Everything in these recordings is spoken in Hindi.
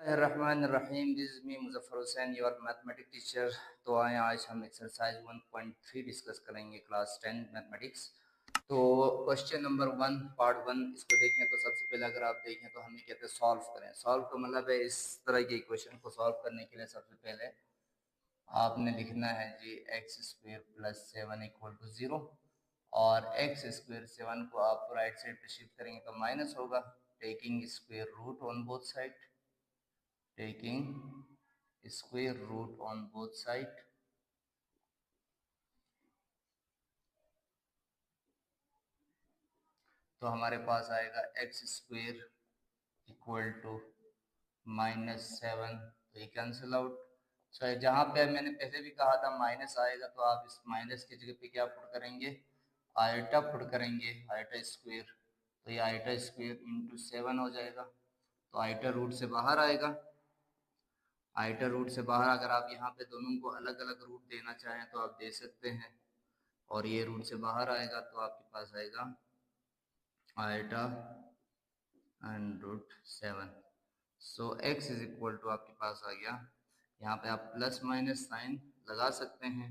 Rahman this is me Muzaffar Hussain your mathematics teacher. तो आए आज हम एक्सरसाइज 1.3 डिस्कस करेंगे क्लास 10 मैथमेटिक्स। तो क्वेश्चन नंबर 1 पार्ट 1 इसको देखें तो सबसे पहले अगर आप देखें तो हमें कहते हैं सॉल्व करें। सॉल्व का मतलब है इस तरह के इक्वेशन को सॉल्व करने के लिए सबसे पहले आपने लिखना है जी x square plus 7 equal to 0 और एक्स स्क्वायर 7 को आप राइट साइड पे शिफ्ट करेंगे तो माइनस होगा, taking square root on both side, taking square root on both side। तो हमारे पास आएगा एक्स स्क्वेयर इक्वल टू -7, तो ये कैंसिल आउट। सो जहाँ पे मैंने पहले भी कहा था माइनस आएगा तो आप इस माइनस की जगह पे क्या पुट करेंगे, आयटा पुट करेंगे, आयटा स्क्वेयर। तो ये आयटा स्क्वेयर इंटू 7 हो जाएगा। तो आयटा रूट से बाहर आएगा, आयटा रूट से बाहर अगर आप यहाँ पे दोनों को अलग अलग रूट देना चाहें तो आप दे सकते हैं, और ये रूट से बाहर आएगा तो आपके पास आएगा iota and root 7। So X is equal to आपके पास आ गया, यहाँ पे आप प्लस माइनस साइन लगा सकते हैं,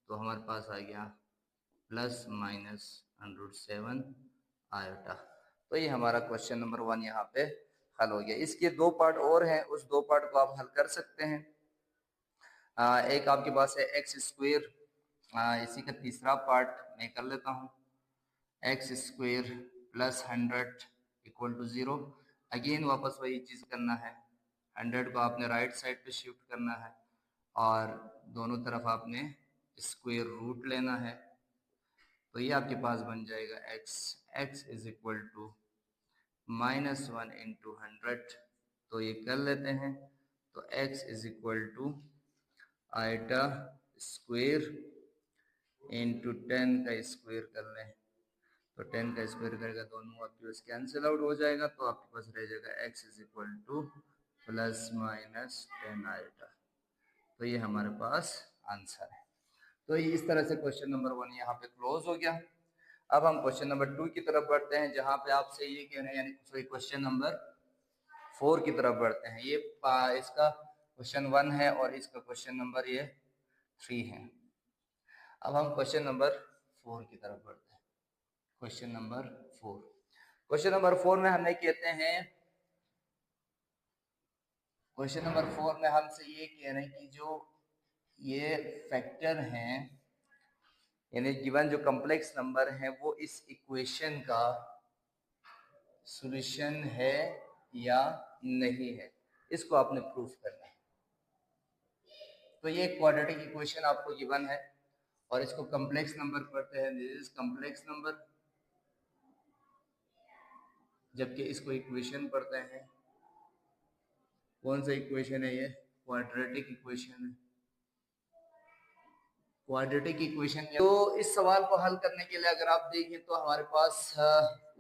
तो हमारे पास आ गया plus minus and root 7 iota. तो ये हमारा क्वेश्चन नंबर 1 यहाँ पे हल हो गया। इसके दो पार्ट और हैं, उस दो पार्ट को आप हल कर सकते हैं। एक आपके पास है एक्स स्क्वेयर, इसी का तीसरा पार्ट मैं कर लेता हूँ। X square plus 100 equal to 0। Again वापस वही चीज़ करना है, 100 को आपने राइट साइड पे शिफ्ट करना है और दोनों तरफ आपने स्क्वेयर रूट लेना है। तो ये आपके पास बन जाएगा X, X is equal to -1 into 100। तो ये कर लेते हैं, तो X is equal to iota square into 10 का स्क्वेयर कर लें, तो 10 का स्क्वायर करेगा दोनों आपके पास कैंसिल आउट हो जाएगा, तो आपके पास रह जाएगा x is equal two plus minus 10 आएगा। तो ये हमारे पास आंसर है। तो ये इस तरह से क्वेश्चन नंबर 1 यहाँ पे क्लोज हो गया। अब हम क्वेश्चन नंबर 2 की तरफ बढ़ते हैं, जहाँ पे आपसे ये कह रहे हैं, यानी सॉरी क्वेश्चन नंबर 4 की तरफ बढ़ते हैं। ये इसका क्वेश्चन 1 है और इसका क्वेश्चन नंबर ये 3 है। अब हम क्वेश्चन नंबर 4 की तरफ बढ़ते हैं। क्वेश्चन नंबर 4, क्वेश्चन नंबर 4 में हमें कहते हैं, क्वेश्चन नंबर 4 में हमसे ये कह रहे हैं कि जो ये फैक्टर हैं, यानी गिवन जो कॉम्प्लेक्स नंबर है वो इस इक्वेशन का सॉल्यूशन है या नहीं है, इसको आपने प्रूफ करना है। तो ये क्वाड्रेटिक इक्वेशन आपको गिवन है और इसको कॉम्प्लेक्स नंबर पढ़ते हैं, दिस इज कॉम्प्लेक्स नंबर, जबकि इसको इक्वेशन पढ़ते हैं, कौन सा इक्वेशन है ये, क्वाड्रेटिक इक्वेशन है, क्वाड्रेटिक इक्वेशन। तो इस सवाल को हल करने के लिए अगर आप देखें तो हमारे पास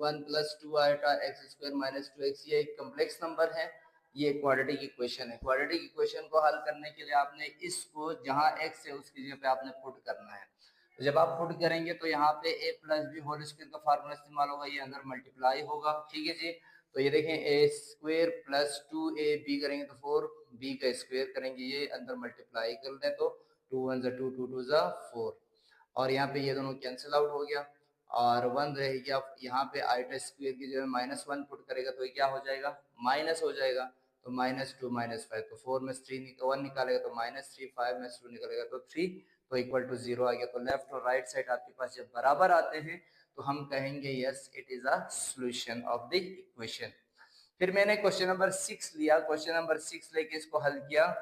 1 plus 2 eta x square minus 2x ये एक कॉम्प्लेक्स नंबर है, ये क्वाड्रेटिक इक्वेशन है। क्वाड्रेटिक इक्वेशन को हल करने के लिए आपने इसको जहां x है उसकी जगह पे आपने पुट करना है। तो जब आप पुट करेंगे तो यहाँ पे a plus B whole square का फार्मूला इस्तेमाल होगा, ये अंदर मल्टीप्लाई होगा, ठीक है जी। तो ये देखें a स्क्वायर प्लस 2ab करेंगे तो 4b का स्क्वायर करेंगे, ये अंदर मल्टीप्लाई कर लें तो 2 1 जा 2 2 2 जा 4, और यहाँ पे ये दोनों कैंसिल आउट हो गया और 1 रह गया। यहाँ पे आयटा स्क्वायर की जगह -1 पुट करेगा तो ये क्या हो जाएगा, माइनस हो जाएगा। तो -2 -5, तो 4 में 1 निकालेगा तो -3, 5 में 2 निकालेगा तो 3, तो इक्वल टू 0 आ गया। तो लेफ्ट और राइट साइड आपके पास जब बराबर आते हैं तो हम कहेंगे yes it is a solution of the equation. फिर मैंने क्वेश्चन नंबर 6 लिया, क्वेश्चन नंबर 6 लेके इसको हल किया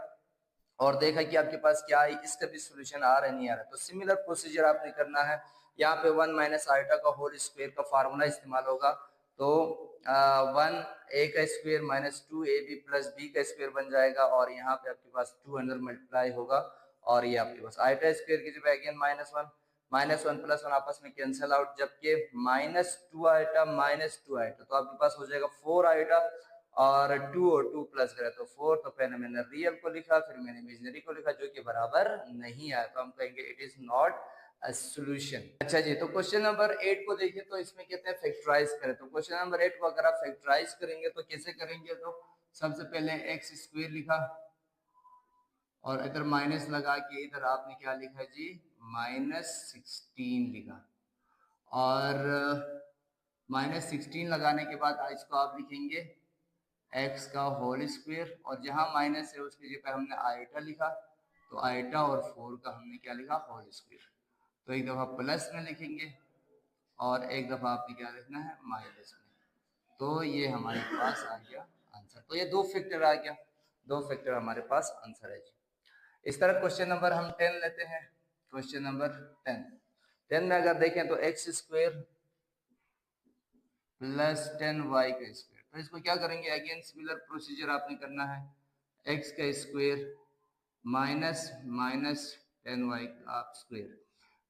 और देखा कि आपके पास क्या है, इसका भी सॉल्यूशन आ रहा है नहीं आ रहा। तो सिमिलर प्रोसीजर आपने करना है, यहाँ पे 1 माइनस आयटा का होल स्क्वायर का फार्मूला इस्तेमाल होगा। तो 1 a का square minus 2ab plus b का स्क्वायर बन जाएगा और यहाँ पे आपके पास 2 अंदर मल्टीप्लाई होगा और ये आपके पास आयटा स्क्वायर की जगह अगेन -1 प्लस 1 आपस में कैंसिल आउट, जबकि -2 आयटा तो आपके पास हो जाएगा 4 आयटा और 2 और 2 प्लस करें तो 4। तो पहले मैंने रियल को लिखा फिर मैंने इमेजिनरी को लिखा जो कि बराबर नहीं आया, तो हम कहेंगे it is not a solution. अच्छा जी, तो क्वेश्चन नंबर 8 को देखिए, तो इसमें कहते हैं फैक्टराइज करें। तो क्वेश्चन नंबर 8 को अगर आप फैक्टराइज करेंगे तो कैसे करेंगे, तो सबसे पहले एक्स स्क्वायर लिखा और इधर माइनस लगा के इधर आपने क्या लिखा जी, -16 लिखा। और -16 लगाने के बाद इसको आप लिखेंगे x का होल स्क्वायर, और जहाँ माइनस है उसकी जगह हमने आयटा लिखा, तो आयटा और 4 का हमने क्या लिखा, होल स्क्वायर। तो एक दफ़ा प्लस में लिखेंगे और एक दफ़ा आपने क्या लिखना है, माइनस में। तो ये हमारे पास आ गया आंसर। तो ये 2 फैक्टर आ गया, 2 फैक्टर हमारे पास आंसर है जी। इस तरह क्वेश्चन नंबर हम 10 लेते हैं। क्वेश्चन नंबर 10 में अगर देखें तो एक्स स्क्वायर प्लस 10y का स्क्वायर, तो इसको क्या करेंगे, अगेन सिमिलर प्रोसीजर आपने करना है। एक्स का स्क्वायर माइनस 10y का स्क्वायर,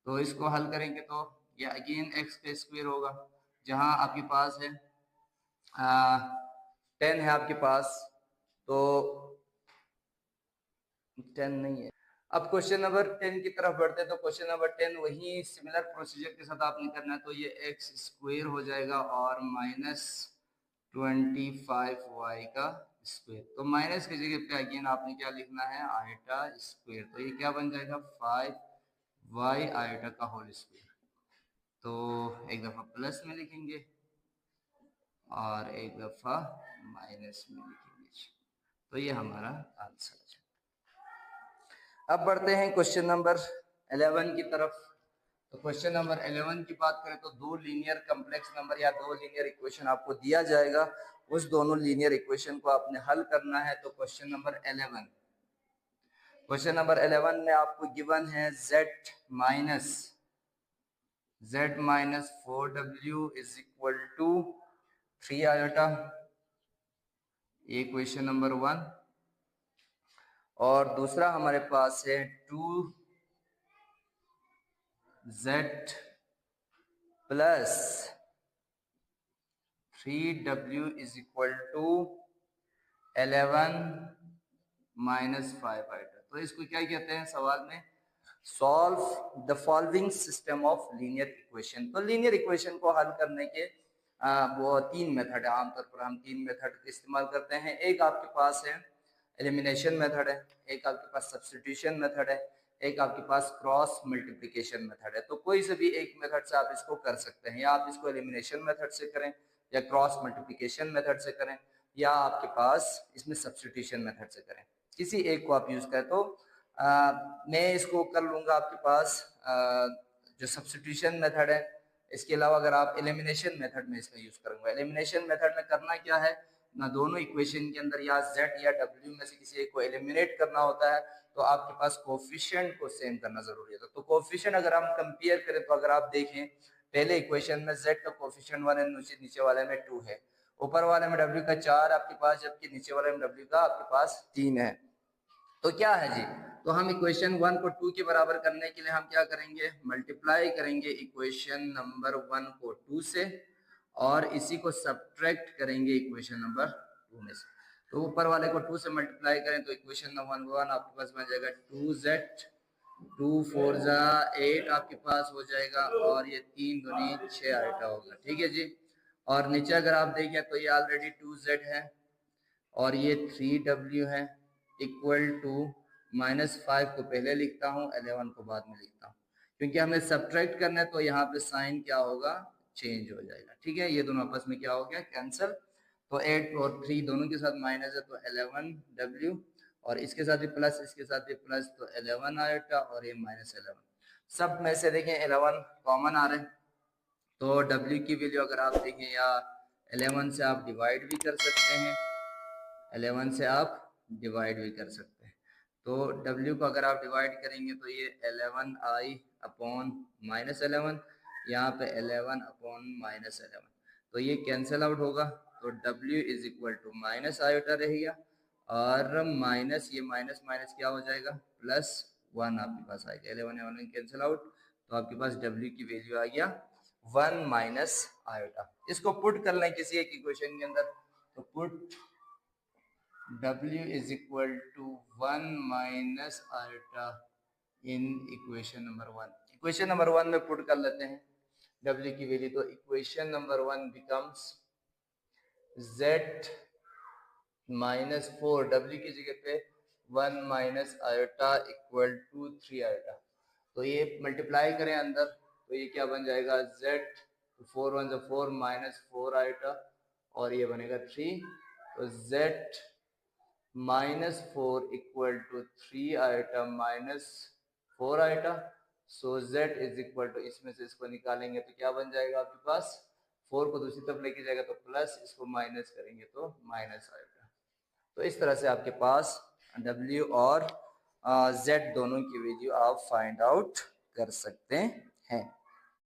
तो इसको हल करेंगे तो ये अगेन एक्स का स्क्वायर होगा। जहां आपके पास है 10 है आपके पास, तो 10 नहीं है। अब क्वेश्चन नंबर 10 की तरफ बढ़ते हैं। तो क्वेश्चन नंबर 10 वही सिमिलर प्रोसीजर के साथ आपने करना है। तो ये एक्स स्क्वायर हो जाएगा और -25y का स्क्वायर, तो माइनस की जगह पे अगेन आपने क्या लिखना है, आयटा स्क्वायर। तो ये क्या बन जाएगा, 5y आयटा का होल स्क्वायर। तो एक दफ़ा प्लस में लिखेंगे और एक दफ़ा माइनस में लिखेंगे। तो ये हमारा आंसर है। अब बढ़ते हैं क्वेश्चन नंबर 11 की तरफ। तो क्वेश्चन नंबर 11 की बात करें तो 2 लीनियर कम्प्लेक्स नंबर या 2 लीनियर इक्वेशन आपको दिया जाएगा, उस दोनों लीनियर इक्वेशन को आपने हल करना है। तो क्वेश्चन नंबर 11 में आपको गिवन है z minus 4w is equal to 3 iota, ये क्वेश्चन नंबर 1। और दूसरा हमारे पास है 2z plus 3w is equal to 11 minus 5 iota. तो इसको क्या कहते हैं सवाल में, solve the following system of linear equation. तो लीनियर इक्वेशन को हल करने के वो 3 मेथड है। आमतौर पर हम 3 मेथड इस्तेमाल करते हैं। एक आपके पास है एलिमिनेशन मेथड है, एक आपके पास सब्स्टिट्यूशन मेथड है, एक आपके पास क्रॉस मल्टीप्लिकेशन मेथड है। तो कोई से भी एक मेथड से आप इसको कर सकते हैं, या आप इसको एलिमिनेशन मेथड से करें, या क्रॉस मल्टीप्लिकेशन मेथड से करें, या आपके पास इसमें सब्स्टिट्यूशन मेथड से करें। किसी एक को आप यूज करें। तो मैं इसको कर लूंगा आपके पास जो सब्स्टिट्यूशन मेथड है। इसके अलावा अगर आप एलिमिनेशन मेथड में इसका यूज करूंगा। एलिमिनेशन मेथड में करना क्या है ना, दोनों इक्वेशन के अंदर या z या w में से किसी एक को एलिमिनेट करना होता है। तो आपके पास कोफिशिएंट को सेम करना जरूरी है। तो कोफिशिएंट अगर हम कंपेयर करें तो अगर आप देखें पहले इक्वेशन में z का कोफिशिएंट 1 है, नीचे वाले में 2 है, ऊपर वाले में w का 4 आपके पास, जबकि नीचे वाले में w का आपके पास 3 है। तो क्या है जी, तो हम इक्वेशन 1 को 2 के बराबर करने के लिए हम क्या करेंगे, मल्टीप्लाई करेंगे इक्वेशन नंबर 1 को 2 से, और इसी को सब्ट्रैक्ट करेंगे इक्वेशन नंबर 2 में से। तो ऊपर वाले को 2 से मल्टीप्लाई करें तो इक्वेशन नंबर 1 आपके पास बन जाएगा 2z, 2 4 जा 8 आपके पास हो जाएगा, और ये 3 दूनी 6 आइटा होगा। ठीक है जी। और नीचे अगर आप देखें तो ये ऑलरेडी 2z है और ये 3w है, इक्वल टू -5 को पहले लिखता हूँ, 11 को बाद में लिखता हूँ, क्योंकि हमें सब्ट्रैक्ट करना है। तो यहाँ पे साइन क्या होगा, चेंज हो जाएगा। ठीक है, ये दोनों आपस में क्या हो गया, कैंसिल। तो 8 और 3 दोनों के साथ माइनस है, तो 11w, और इसके साथ भी प्लस, इसके साथ भी प्लस, तो 11 आएगा, और ये -11। सब में से देखें 11 कॉमन आ रहे हैं, तो w की वैल्यू अगर आप देखें, या 11 से आप डिवाइड भी कर सकते हैं, 11 से आप डिवाइड भी कर सकते हैं। तो w को अगर आप डिवाइड करेंगे तो ये 11i अपॉन -11, यहाँ पे 11 अपॉन -11, तो ये कैंसिल आउट होगा। तो w is equal to minus iota रहेगा, और माइनस ये माइनस माइनस क्या हो जाएगा, +1 आपके पास आएगा। 11 कैंसिल आउट, तो आपके पास w की वैल्यू आ गया 1 माइनस आयोटा। इसको पुट कर लें किसी एक इक्वेशन के अंदर, तो put w is equal to 1 minus iota in equation number 1। Equation number 1 में पुट कर लेते हैं w की वैल्यू। तो equation number 1 becomes z -4 w की जगह पे 1 minus iota equal to 3 iota. तो ये मल्टीप्लाई करें अंदर तो ये क्या बन जाएगा z, 4 1 4 -4 आयोटा और ये बनेगा 3। तो z -4 equal to 3 iota -4 iota. So z is equal to, इसमें से इसको निकालेंगे तो क्या बन जाएगा आपके पास, 4 को दूसरी तरफ लेके जाएगा तो प्लस, इसको माइनस करेंगे तो माइनस आएगा। तो इस तरह से आपके पास w और z दोनों की वैल्यू आप फाइंड आउट कर सकते हैं।